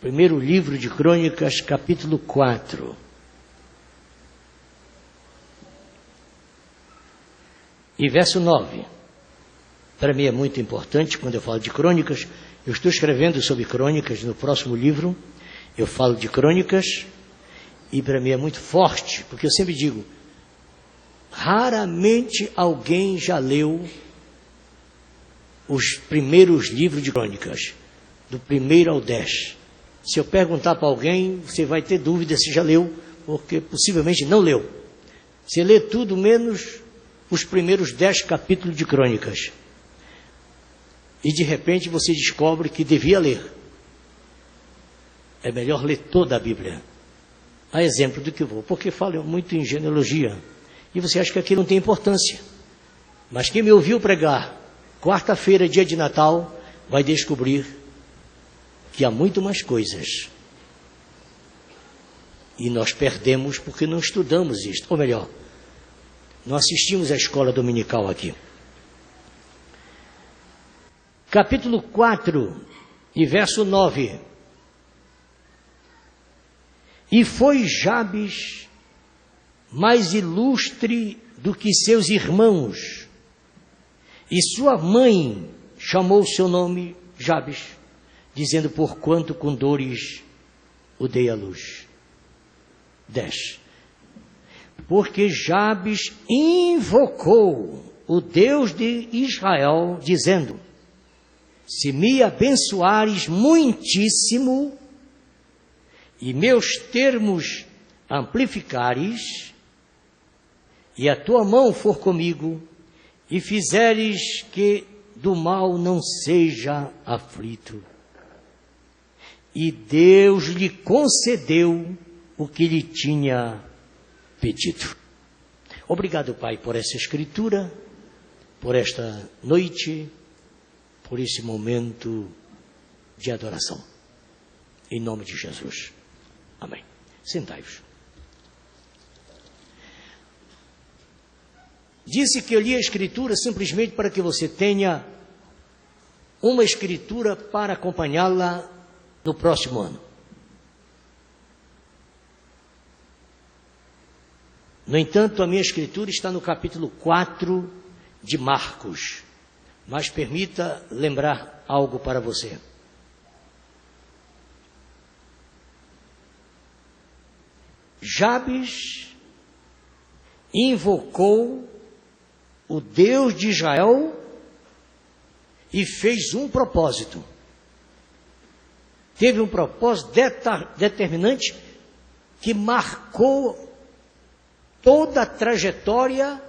Primeiro livro de Crônicas, capítulo 4. E verso 9. Para mim é muito importante quando eu falo de crônicas. Eu estou escrevendo sobre crônicas no próximo livro. Eu falo de crônicas e para mim é muito forte, porque eu sempre digo, raramente alguém já leu os primeiros livros de crônicas, do 1 ao 10. Se eu perguntar para alguém, você vai ter dúvida se já leu, porque possivelmente não leu. Você lê tudo menos os primeiros 10 capítulos de crônicas. E de repente você descobre que devia ler. É melhor ler toda a Bíblia. A exemplo do que eu vou, porque falo muito em genealogia. E você acha que aquilo não tem importância. Mas quem me ouviu pregar, quarta-feira, dia de Natal, vai descobrir que há muito mais coisas. E nós perdemos porque não estudamos isto. Ou melhor, não assistimos à escola dominical aqui. Capítulo 4 e verso 9. E foi Jabes mais ilustre do que seus irmãos, e sua mãe chamou seu nome Jabes, dizendo, porquanto com dores o dei à luz. 10. Porque Jabes invocou o Deus de Israel, dizendo, se me abençoares muitíssimo, e meus termos amplificares, e a tua mão for comigo, e fizeres que do mal não seja aflito. E Deus lhe concedeu o que lhe tinha pedido. Obrigado, Pai, por essa escritura, por esta noite, por esse momento de adoração. Em nome de Jesus. Amém. Sentai-vos. Disse que eu li a escritura simplesmente para que você tenha uma escritura para acompanhá-la no próximo ano. No entanto, a minha escritura está no capítulo 4 de Marcos. Mas permita lembrar algo para você. Jabes invocou o Deus de Israel e fez um propósito. Teve um propósito determinante que marcou toda a trajetória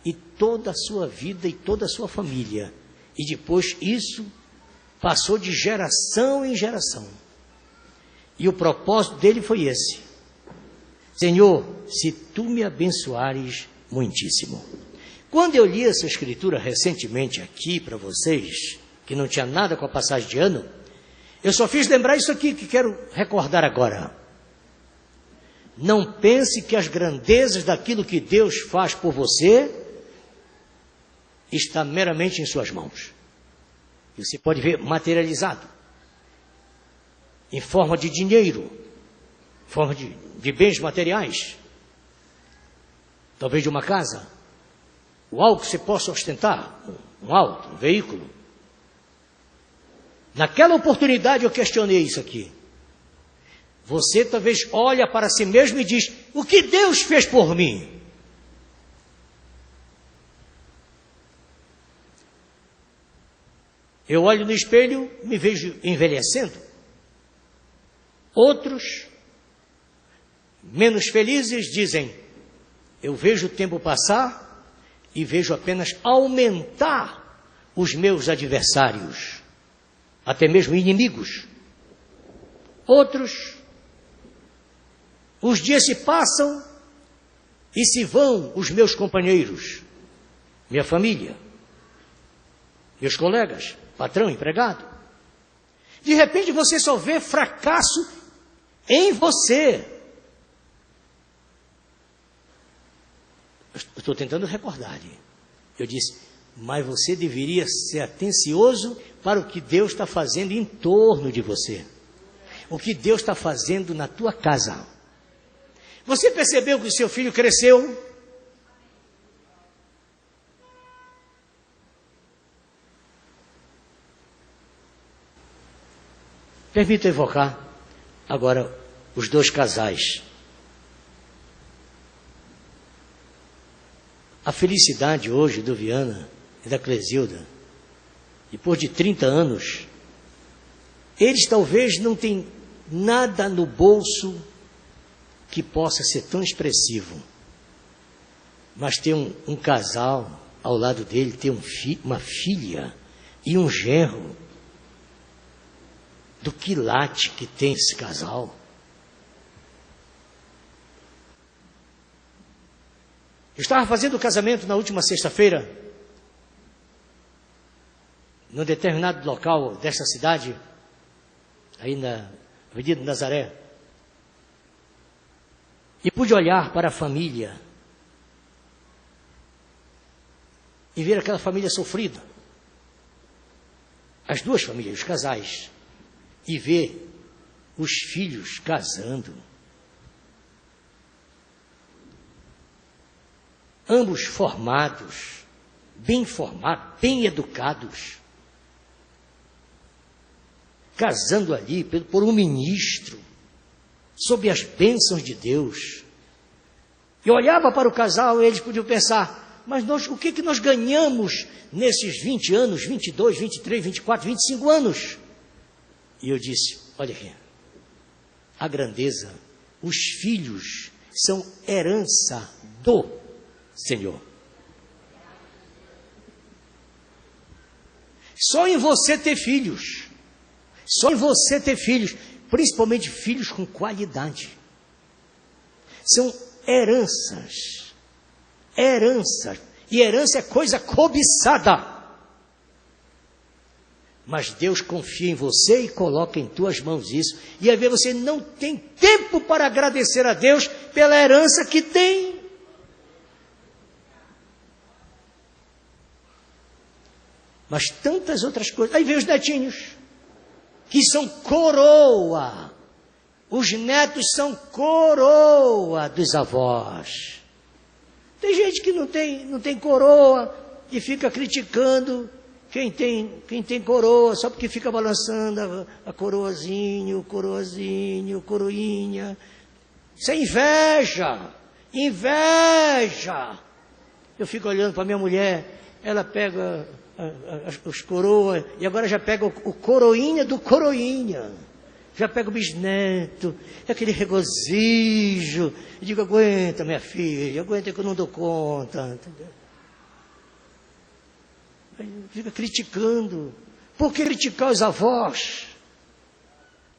e toda a sua vida e toda a sua família. E depois isso passou de geração em geração. E o propósito dele foi esse. Senhor, se tu me abençoares muitíssimo. Quando eu li essa escritura recentemente aqui para vocês, que não tinha nada com a passagem de ano, eu só fiz lembrar isso aqui que quero recordar agora. Não pense que as grandezas daquilo que Deus faz por você está meramente em suas mãos. E você pode ver materializado, em forma de dinheiro, em forma de bens materiais, talvez de uma casa, ou algo que você possa ostentar, um auto, um veículo. Naquela oportunidade eu questionei isso aqui. Você talvez olha para si mesmo e diz, o que Deus fez por mim? Eu olho no espelho, me vejo envelhecendo. Outros, menos felizes, dizem, eu vejo o tempo passar e vejo apenas aumentar os meus adversários, até mesmo inimigos. Outros, os dias se passam e se vão os meus companheiros, minha família, meus colegas, patrão, empregado. De repente você só vê fracasso em você. Eu estou tentando recordar. Eu disse, mas você deveria ser atencioso para o que Deus está fazendo em torno de você. o que Deus está fazendo na tua casa. Você percebeu que o seu filho cresceu? Permita evocar agora os dois casais. A felicidade hoje do Viana e da Clesilda, depois de 30 anos, eles talvez não tenham nada no bolso que possa ser tão expressivo, mas tem um casal ao lado dele, tem uma filha e um genro. Do quilate que tem esse casal. Eu estava fazendo o casamento na última sexta-feira, num determinado local desta cidade, aí na Avenida Nazaré, e pude olhar para a família e ver aquela família sofrida, as duas famílias, os casais, e ver os filhos casando, ambos formados, bem educados, casando ali por um ministro, sob as bênçãos de Deus. E olhava para o casal e eles podiam pensar, mas o que nós ganhamos nesses 20 anos, 22, 23, 24, 25 anos? E eu disse, olha aqui, a grandeza, os filhos são herança do Senhor. Só em você ter filhos, principalmente filhos com qualidade, são heranças, e herança é coisa cobiçada. Mas Deus confia em você e coloca em tuas mãos isso. E às vezes você não tem tempo para agradecer a Deus pela herança que tem. Mas tantas outras coisas. Aí vem os netinhos, que são coroa. Os netos são coroa dos avós. Tem gente que não tem coroa e fica criticando quem tem coroa, só porque fica balançando a coroazinho, coroinha. Isso é inveja. Eu fico olhando para minha mulher, ela pega os coroas, e agora já pega o coroinha do coroinha. Já pega o bisneto, aquele regozijo. Eu digo, aguenta minha filha, aguenta que eu não dou conta, entendeu? Fica criticando. Por que criticar os avós?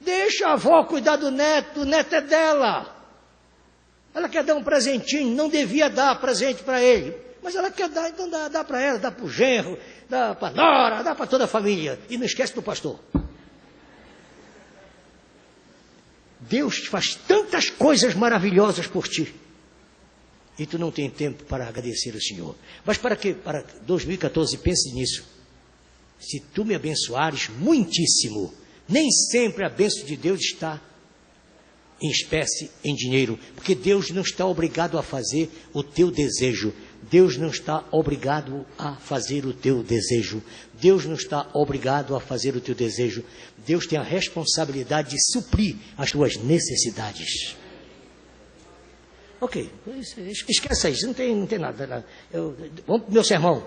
Deixa a avó cuidar do neto, o neto é dela. Ela quer dar um presentinho, não devia dar presente para ele, mas ela quer dar, então dá para ela, dá para o genro, dá para a nora, dá para toda a família. E não esquece do pastor. Deus faz tantas coisas maravilhosas por ti. E tu não tem tempo para agradecer ao Senhor. Mas para 2014, pense nisso. Se tu me abençoares muitíssimo, nem sempre a bênção de Deus está em espécie, em dinheiro. Porque Deus não está obrigado a fazer o teu desejo. Deus não está obrigado a fazer o teu desejo. Deus não está obrigado a fazer o teu desejo. Deus tem a responsabilidade de suprir as tuas necessidades. Ok, esquece isso, não tem nada. Vamos para o meu sermão.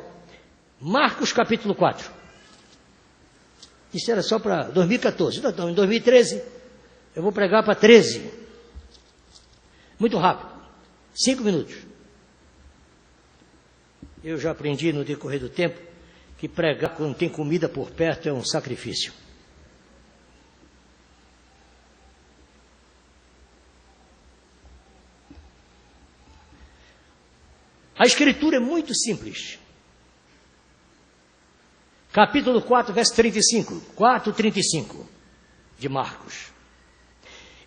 Marcos capítulo 4. Isso era só para 2014. Então, em 2013, eu vou pregar para 13. Muito rápido. 5 minutos. Eu já aprendi no decorrer do tempo que pregar quando tem comida por perto é um sacrifício. A escritura é muito simples. Capítulo 4, verso 35. 4:35 de Marcos.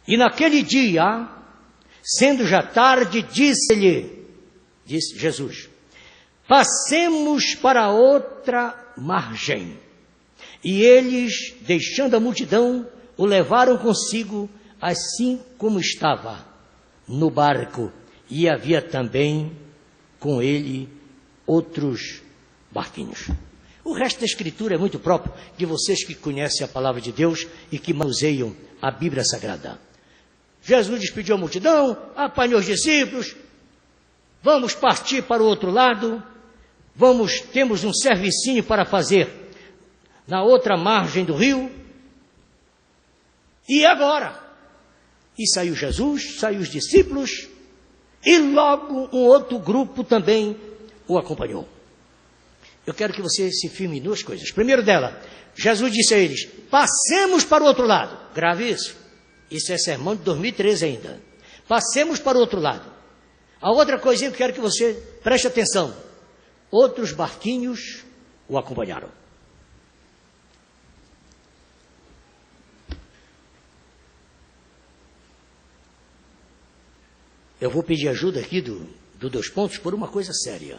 E naquele dia, sendo já tarde, disse Jesus, passemos para outra margem. E eles, deixando a multidão, o levaram consigo, assim como estava no barco, e havia também com ele outros barquinhos. O resto da escritura é muito próprio de vocês que conhecem a palavra de Deus e que manuseiam a Bíblia Sagrada. Jesus despediu a multidão, apanhou os discípulos, vamos partir para o outro lado, temos um servicinho para fazer na outra margem do rio, e agora? E saiu Jesus, saiu os discípulos, e logo um outro grupo também o acompanhou. Eu quero que você se firme em duas coisas. Primeiro dela, Jesus disse a eles, passemos para o outro lado. Grave isso. Isso é sermão de 2013 ainda. Passemos para o outro lado. A outra coisinha que eu quero que você preste atenção. Outros barquinhos o acompanharam. Eu vou pedir ajuda aqui do 2 pontos por uma coisa séria.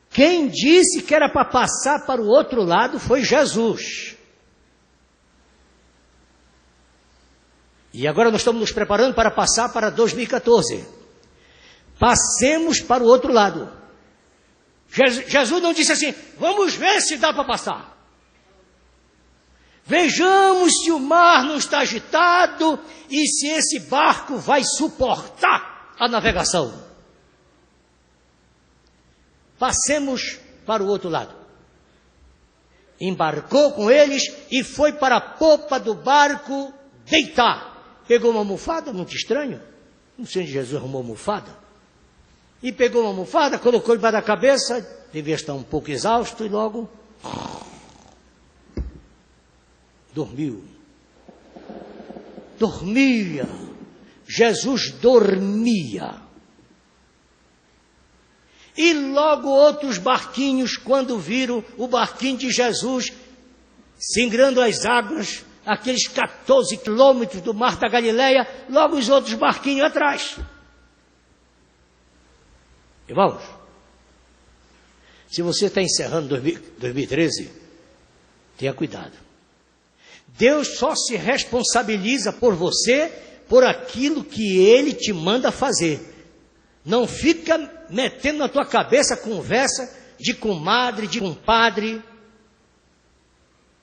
Quem disse que era para passar para o outro lado foi Jesus. E agora nós estamos nos preparando para passar para 2014. Passemos para o outro lado. Jesus não disse assim, vamos ver se dá para passar. Vejamos se o mar não está agitado e se esse barco vai suportar a navegação. Passemos para o outro lado. Embarcou com eles e foi para a popa do barco deitar. Pegou uma almofada, muito estranho. Não sei onde Jesus arrumou almofada. E pegou uma almofada, colocou debaixo da cabeça, devia estar um pouco exausto e logo dormiu. Dormia. Jesus dormia. E logo outros barquinhos, quando viram o barquinho de Jesus singrando as águas, aqueles 14 quilômetros do mar da Galileia, logo os outros barquinhos atrás. Irmãos, se você está encerrando 2013, tenha cuidado. Deus só se responsabiliza por você, por aquilo que Ele te manda fazer. Não fica metendo na tua cabeça conversa de comadre, de compadre,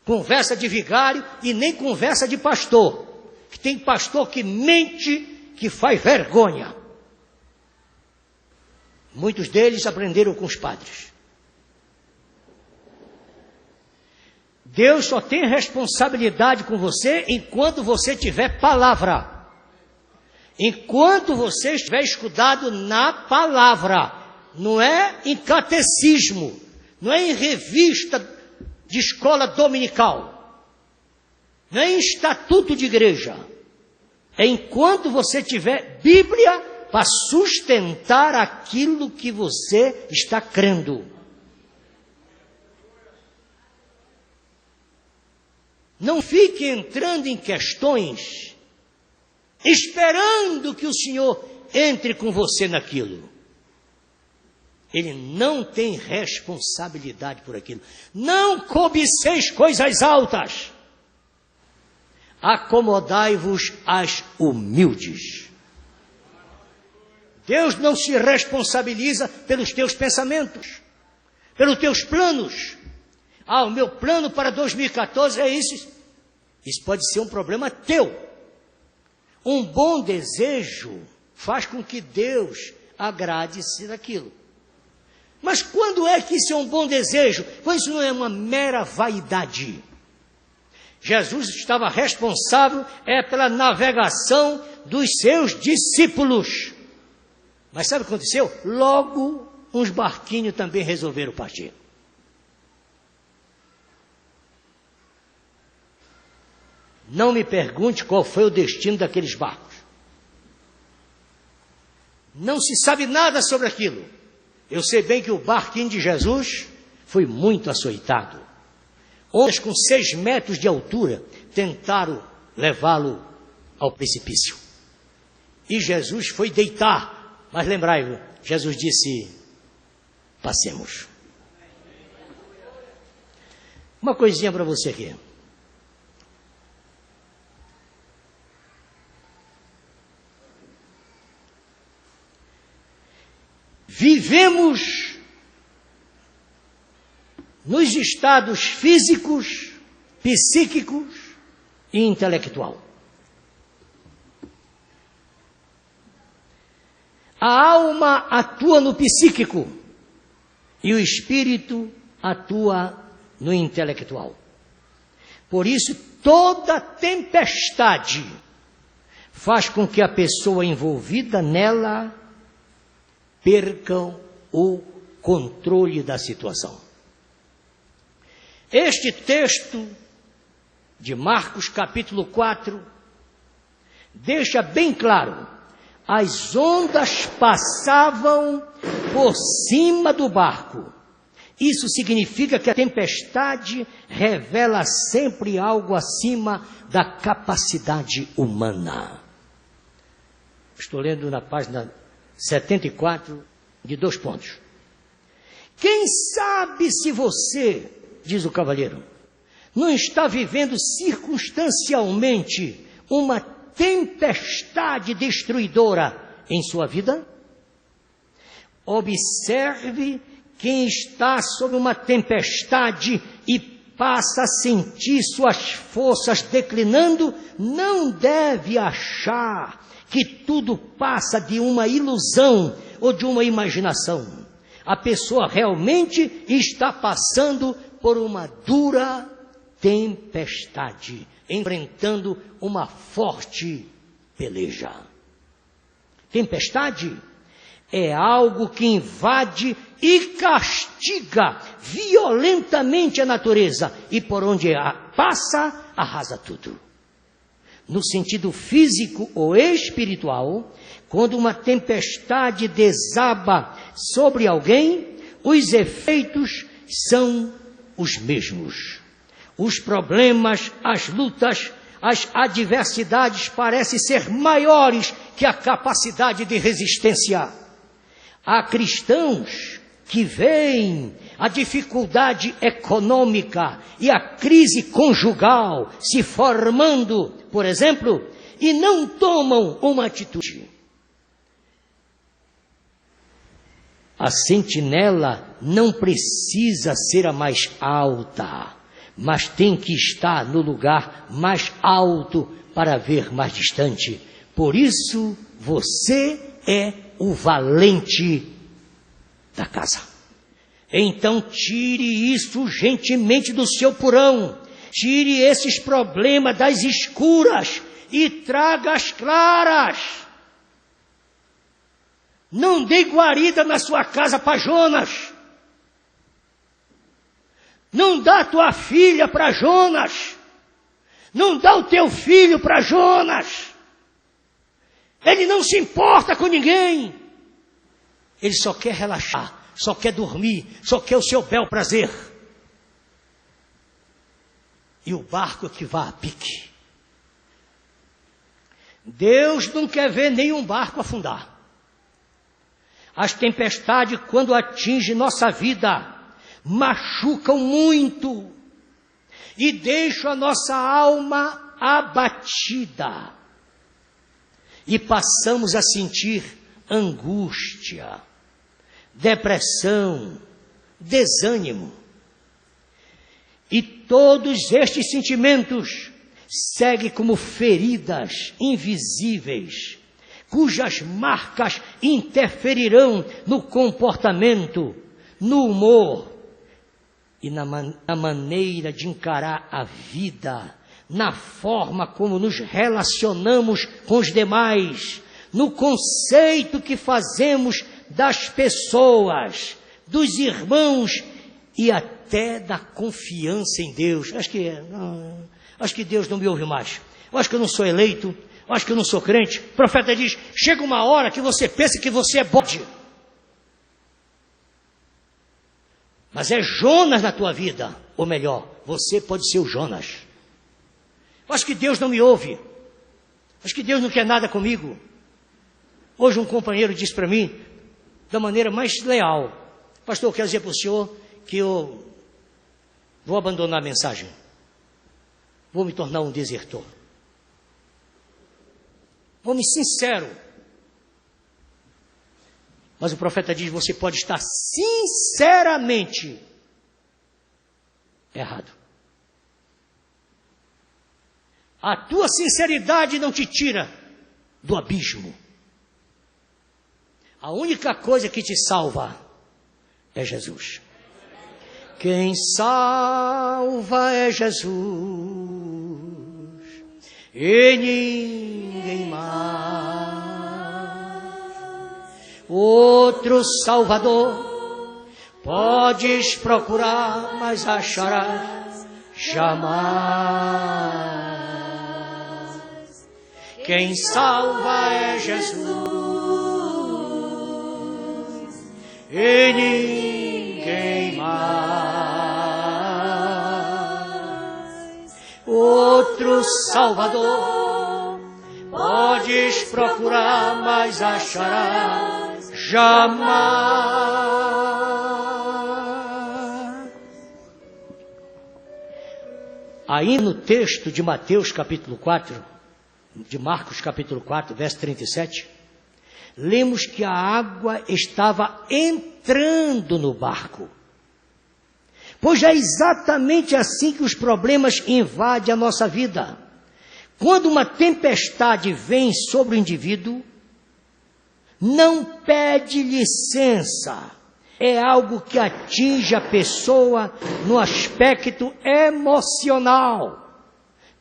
conversa de vigário e nem conversa de pastor. Que tem pastor que mente, que faz vergonha. Muitos deles aprenderam com os padres. Deus só tem responsabilidade com você enquanto você tiver palavra. Enquanto você estiver escudado na palavra, não é em catecismo, não é em revista de escola dominical, não é em estatuto de igreja, é enquanto você tiver Bíblia para sustentar aquilo que você está crendo. Não fique entrando em questões esperando que o Senhor entre com você naquilo. Ele não tem responsabilidade por aquilo. Não cobiceis coisas altas. Acomodai-vos às humildes. Deus não se responsabiliza pelos teus pensamentos, pelos teus planos. O meu plano para 2014 é isso. Isso pode ser um problema teu. Um bom desejo faz com que Deus agrade-se daquilo. Mas quando é que isso é um bom desejo? Pois isso não é uma mera vaidade. Jesus estava responsável pela navegação dos seus discípulos. Mas sabe o que aconteceu? Logo, uns barquinhos também resolveram partir. Não me pergunte qual foi o destino daqueles barcos. Não se sabe nada sobre aquilo. Eu sei bem que o barquinho de Jesus foi muito açoitado. Ondas com 6 metros de altura tentaram levá-lo ao precipício. E Jesus foi deitar. Mas lembrai-vos, Jesus disse, passemos. Uma coisinha para você aqui. vivemos nos estados físicos, psíquicos e intelectual. A alma atua no psíquico e o espírito atua no intelectual. Por isso, toda tempestade faz com que a pessoa envolvida nela perca o controle da situação. Este texto de Marcos capítulo 4 deixa bem claro: as ondas passavam por cima do barco. Isso significa que a tempestade revela sempre algo acima da capacidade humana. Estou lendo na página 74, de 2 pontos. Quem sabe se você, diz o cavalheiro, não está vivendo circunstancialmente uma tempestade destruidora em sua vida? Observe quem está sob uma tempestade e passa a sentir suas forças declinando, não deve achar que tudo passa de uma ilusão ou de uma imaginação. A pessoa realmente está passando por uma dura tempestade, enfrentando uma forte peleja. Tempestade é algo que invade e castiga violentamente a natureza e por onde passa, arrasa tudo. No sentido físico ou espiritual, quando uma tempestade desaba sobre alguém, os efeitos são os mesmos. Os problemas, as lutas, as adversidades parecem ser maiores que a capacidade de resistência. Há cristãos que veem a dificuldade econômica e a crise conjugal se formando, por exemplo, e não tomam uma atitude. A sentinela não precisa ser a mais alta, mas tem que estar no lugar mais alto para ver mais distante. Por isso, você é o valente da casa. Então, tire isso urgentemente do seu porão. Tire esses problemas das escuras e traga as claras. Não dê guarida na sua casa para Jonas. Não dá tua filha para Jonas. Não dá o teu filho para Jonas. Ele não se importa com ninguém. Ele só quer relaxar, só quer dormir, só quer o seu bel prazer. E o barco que vai a pique. Deus não quer ver nenhum barco afundar. As tempestades, quando atingem nossa vida, machucam muito e deixam a nossa alma abatida. E passamos a sentir angústia, depressão, desânimo. E todos estes sentimentos seguem como feridas invisíveis, cujas marcas interferirão no comportamento, no humor e na maneira de encarar a vida, na forma como nos relacionamos com os demais, no conceito que fazemos das pessoas, dos irmãos e até da confiança em Deus. Acho que Deus não me ouve mais. Eu acho que eu não sou eleito. Eu acho que eu não sou crente. O profeta diz, chega uma hora que você pensa que você é bode. Mas é Jonas na tua vida. Ou melhor, você pode ser o Jonas. Eu acho que Deus não me ouve. Acho que Deus não quer nada comigo. Hoje um companheiro disse para mim, da maneira mais leal, pastor, eu quero dizer para o senhor que eu vou abandonar a mensagem. Vou me tornar um desertor. Homem sincero. Mas o profeta diz, você pode estar sinceramente errado. A tua sinceridade não te tira do abismo. A única coisa que te salva é Jesus. Quem salva é Jesus, e ninguém mais. Outro Salvador podes procurar, mas acharás jamais. Quem salva é Jesus, e ninguém mais. Outro Salvador podes procurar, mas acharás jamais. Aí no texto de Mateus capítulo 4, de Marcos capítulo 4, verso 37, lemos que a água estava entrando no barco. Pois é exatamente assim que os problemas invadem a nossa vida. Quando uma tempestade vem sobre o indivíduo, não pede licença. É algo que atinge a pessoa no aspecto emocional,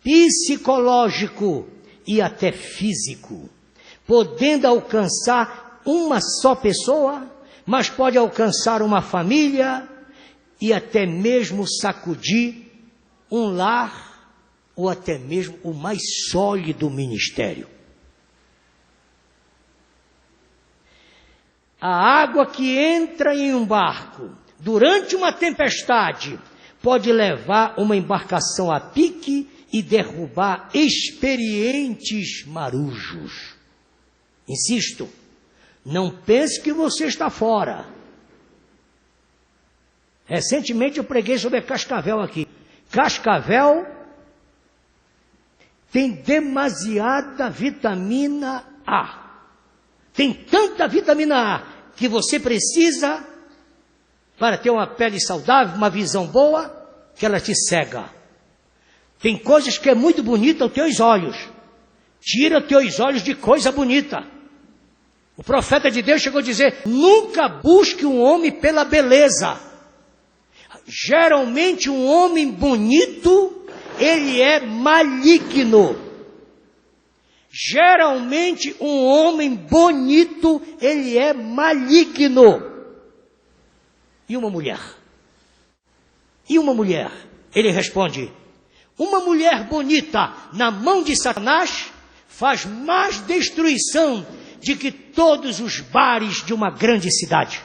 psicológico e até físico, podendo alcançar uma só pessoa, mas pode alcançar uma família e até mesmo sacudir um lar ou até mesmo o mais sólido ministério. A água que entra em um barco durante uma tempestade pode levar uma embarcação a pique e derrubar experientes marujos. Insisto, não pense que você está fora. Recentemente eu preguei sobre cascavel aqui. Cascavel tem demasiada vitamina A. Tem tanta vitamina A que você precisa para ter uma pele saudável, uma visão boa, que ela te cega. Tem coisas que é muito bonita aos teus olhos. Tira teus olhos de coisa bonita. O profeta de Deus chegou a dizer, nunca busque um homem pela beleza. Geralmente um homem bonito, ele é maligno. Geralmente um homem bonito, ele é maligno. E uma mulher? E uma mulher? Ele responde, uma mulher bonita na mão de Satanás faz mais destruição de que todos os bares de uma grande cidade.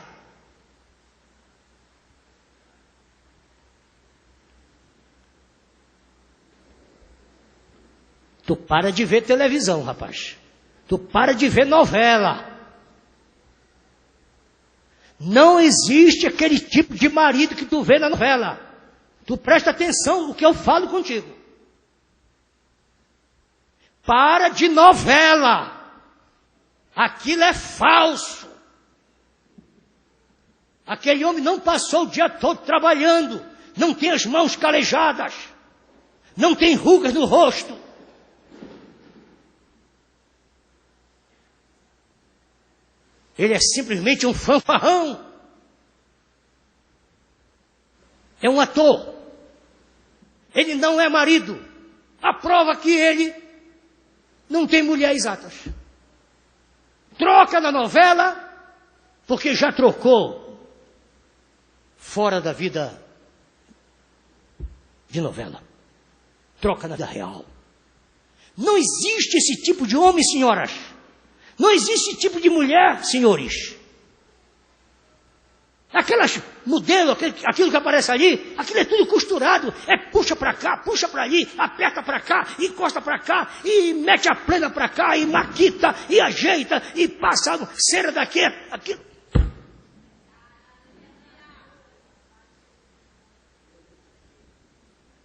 Tu para de ver televisão, rapaz. Tu para de ver novela. Não existe aquele tipo de marido que tu vê na novela. Tu presta atenção no que eu falo contigo. Para de novela. Aquilo é falso. Aquele homem não passou o dia todo trabalhando. Não tem as mãos calejadas. Não tem rugas no rosto. Ele é simplesmente um fanfarrão. É um ator. Ele não é marido. A prova que ele não tem mulher exatas. Troca na novela, porque já trocou fora da vida de novela. Troca na vida real. Não existe esse tipo de homem, senhoras. Não existe esse tipo de mulher, senhores. Aquelas modelos, aquilo que aparece ali, aquilo é tudo costurado. É puxa para cá, puxa para ali, aperta para cá, encosta para cá, e mete a plena para cá, e maquita, e ajeita, e passa cera daqui, aquilo.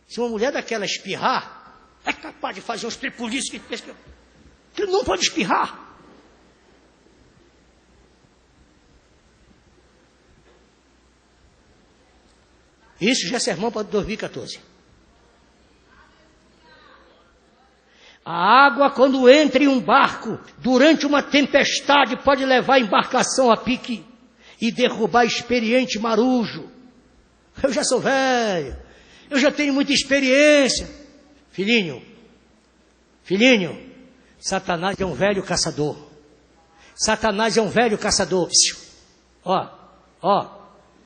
Se uma mulher daquela espirrar, é capaz de fazer uns tripuliços que não pode espirrar. Isso já é sermão para 2014. A água, quando entra em um barco, durante uma tempestade, pode levar a embarcação a pique e derrubar experiente marujo. Eu já sou velho, eu já tenho muita experiência. Filhinho, Satanás é um velho caçador. Satanás é um velho caçador.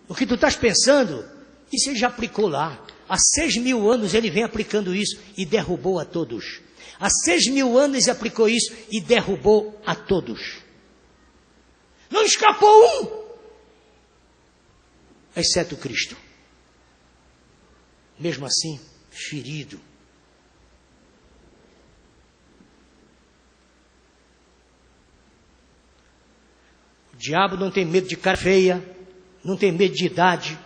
O que tu estás pensando, isso ele já aplicou lá. Há 6.000 anos ele vem aplicando isso e derrubou a todos. Há 6.000 anos ele aplicou isso e derrubou a todos. Não escapou um, exceto Cristo. Mesmo assim, ferido. O diabo não tem medo de cara feia, não tem medo de idade.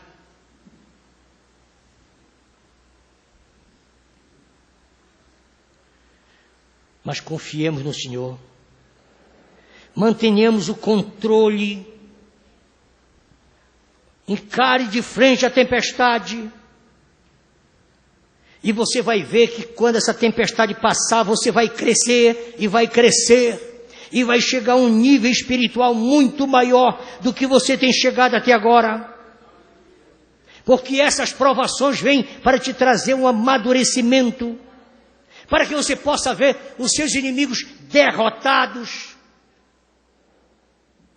Mas confiemos no Senhor. Mantenhamos o controle. Encare de frente a tempestade. E você vai ver que quando essa tempestade passar, você vai crescer e vai crescer. E vai chegar a um nível espiritual muito maior do que você tem chegado até agora. Porque essas provações vêm para te trazer um amadurecimento. Para que você possa ver os seus inimigos derrotados.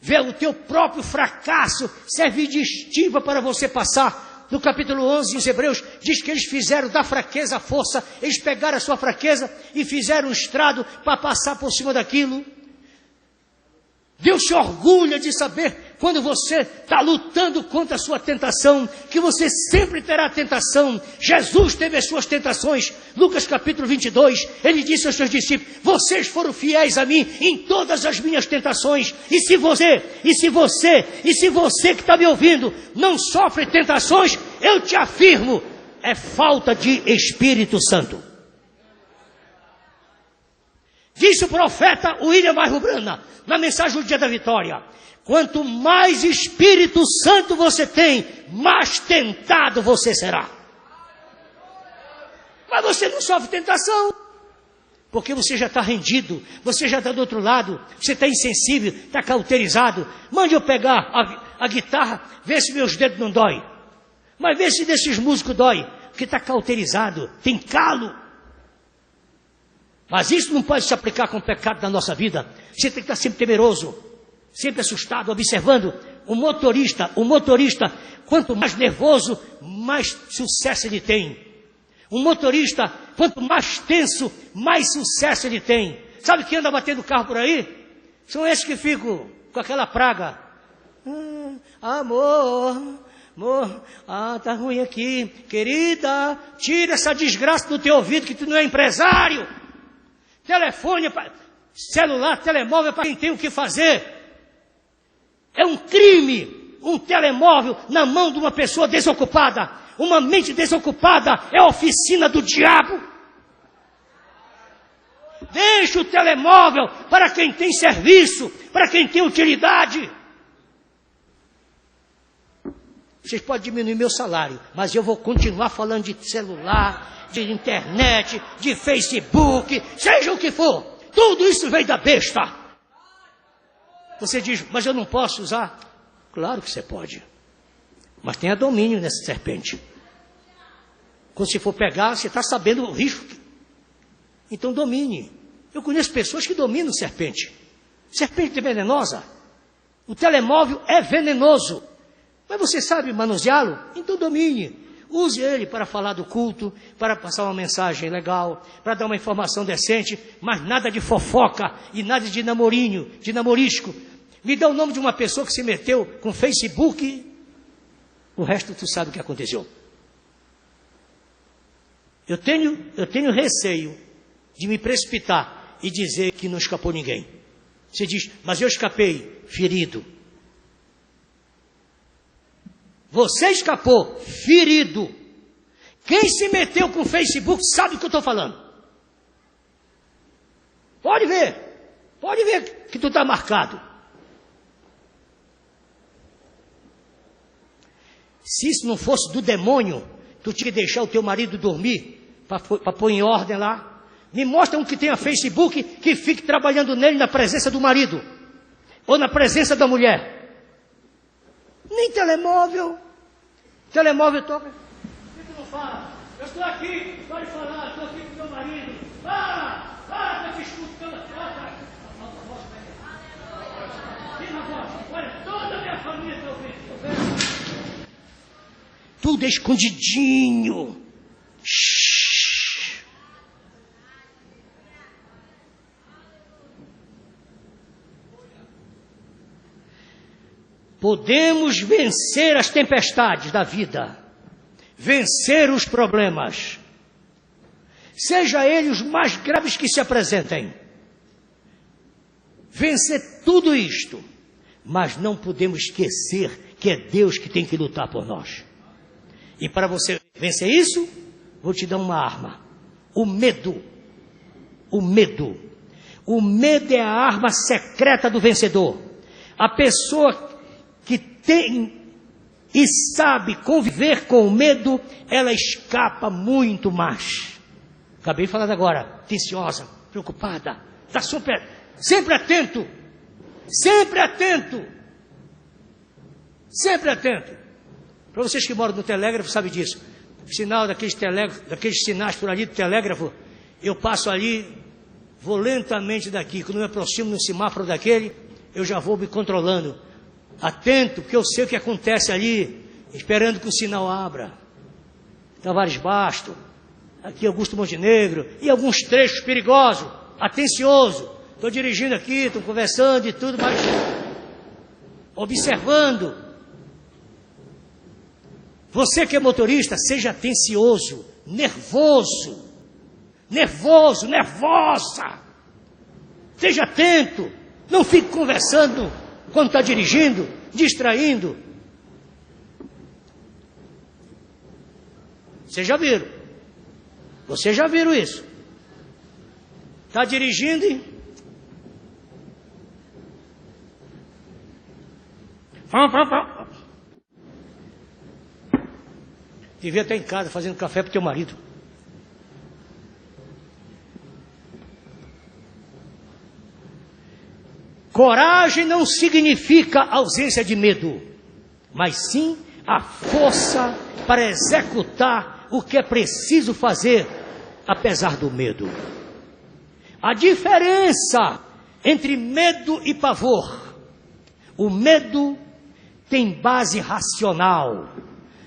Ver o teu próprio fracasso servir de estiva para você passar. No capítulo 11 dos Hebreus, diz que eles fizeram da fraqueza a força. Eles pegaram a sua fraqueza e fizeram um estrado para passar por cima daquilo. Deus se orgulha de saber, quando você está lutando contra a sua tentação, que você sempre terá tentação. Jesus teve as suas tentações. Lucas capítulo 22, ele disse aos seus discípulos: vocês foram fiéis a mim em todas as minhas tentações. E se você que está me ouvindo, não sofre tentações, eu te afirmo, é falta de Espírito Santo. Disse o profeta William Marrubrana, na mensagem do dia da vitória: quanto mais Espírito Santo você tem, mais tentado você será. Mas você não sofre tentação, porque você já está rendido, você já está do outro lado, você está insensível, está cauterizado. Mande eu pegar a guitarra, ver se meus dedos não dói. Mas vê se desses músicos dói, porque está cauterizado, tem calo. Mas isso não pode se aplicar com o pecado da nossa vida. Você tem que estar sempre temeroso, sempre assustado, observando. O motorista, quanto mais nervoso, mais sucesso ele tem. O motorista, quanto mais tenso, mais sucesso ele tem. Sabe quem anda batendo carro por aí? São esses que ficam com aquela praga. Amor, tá ruim aqui. Querida, tira essa desgraça do teu ouvido, que tu não é empresário. Telefone, celular, telemóvel para quem tem o que fazer. É um crime, um telemóvel na mão de uma pessoa desocupada. Uma mente desocupada é a oficina do diabo. Deixa o telemóvel para quem tem serviço, para quem tem utilidade. Vocês podem diminuir meu salário, mas eu vou continuar falando de celular, de internet, de Facebook, seja o que for. Tudo isso vem da besta. Você diz, mas eu não posso usar? Claro que você pode. Mas tenha domínio nessa serpente. Quando você for pegar, você está sabendo o risco. Então domine. Eu conheço pessoas que dominam serpente. Serpente é venenosa. O telemóvel é venenoso. Mas você sabe manuseá-lo? Então domine. Use ele para falar do culto, para passar uma mensagem legal, para dar uma informação decente, mas nada de fofoca e nada de namorinho, de namorisco. Me dá o nome de uma pessoa que se meteu com Facebook, o resto tu sabe o que aconteceu. Eu tenho receio de me precipitar e dizer que não escapou ninguém. Você diz, mas eu escapei, ferido. Você escapou, ferido. Quem se meteu com o Facebook sabe o que eu estou falando. Pode ver que tu está marcado. Se isso não fosse do demônio, tu tinha que deixar o teu marido dormir, para pôr em ordem lá. Me mostra um que tenha Facebook, que fique trabalhando nele na presença do marido, ou na presença da mulher. Nem telemóvel. Telemóvel toca. Por que tu não fala? Eu estou aqui, pode falar, estou aqui com o meu marido. Fala, que eu te escuto. Olha, toda a minha família está ouvindo. Tudo escondidinho. Shhh. Podemos vencer as tempestades da vida, vencer os problemas, seja eles os mais graves que se apresentem, vencer tudo isto, mas não podemos esquecer que é Deus que tem que lutar por nós. E para você vencer isso, vou te dar uma arma: o medo. O medo. O medo é a arma secreta do vencedor. A pessoa que tem e sabe conviver com o medo, ela escapa muito mais. Acabei de falar agora, ansiosa, preocupada, está sempre atento, sempre atento, sempre atento. Para vocês que moram no telégrafo, sabem disso. O sinal daqueles sinais por ali do telégrafo, eu passo ali, vou lentamente daqui. Quando me aproximo no semáforo daquele, eu já vou me controlando, atento, porque eu sei o que acontece ali, esperando que o sinal abra. Tavares Basto, aqui Augusto Montenegro, e alguns trechos perigosos, atencioso. Estou dirigindo aqui, estou conversando e tudo, mas observando. Você que é motorista, seja atencioso, nervosa. Esteja atento, não fique conversando quando está dirigindo, distraindo. Vocês já viram isso? Está dirigindo e... devia estar em casa fazendo café para o teu marido. Coragem não significa ausência de medo, mas sim a força para executar o que é preciso fazer, apesar do medo. A diferença entre medo e pavor: o medo tem base racional,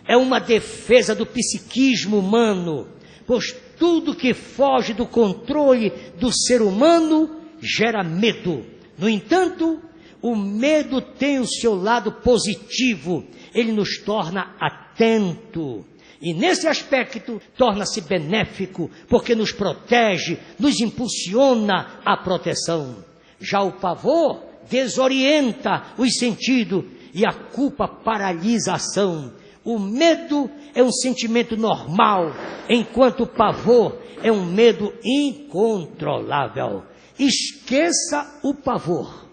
é uma defesa do psiquismo humano, pois tudo que foge do controle do ser humano gera medo. No entanto, o medo tem o seu lado positivo, ele nos torna atento. E nesse aspecto, torna-se benéfico, porque nos protege, nos impulsiona à proteção. Já o pavor desorienta os sentidos e a culpa paralisa a ação. O medo é um sentimento normal, enquanto o pavor é um medo incontrolável. Esqueça o pavor.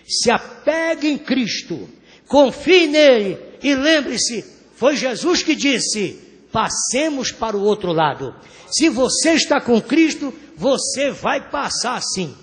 Se apegue em Cristo, confie nele e lembre-se, foi Jesus que disse: passemos para o outro lado. Se você está com Cristo, você vai passar sim.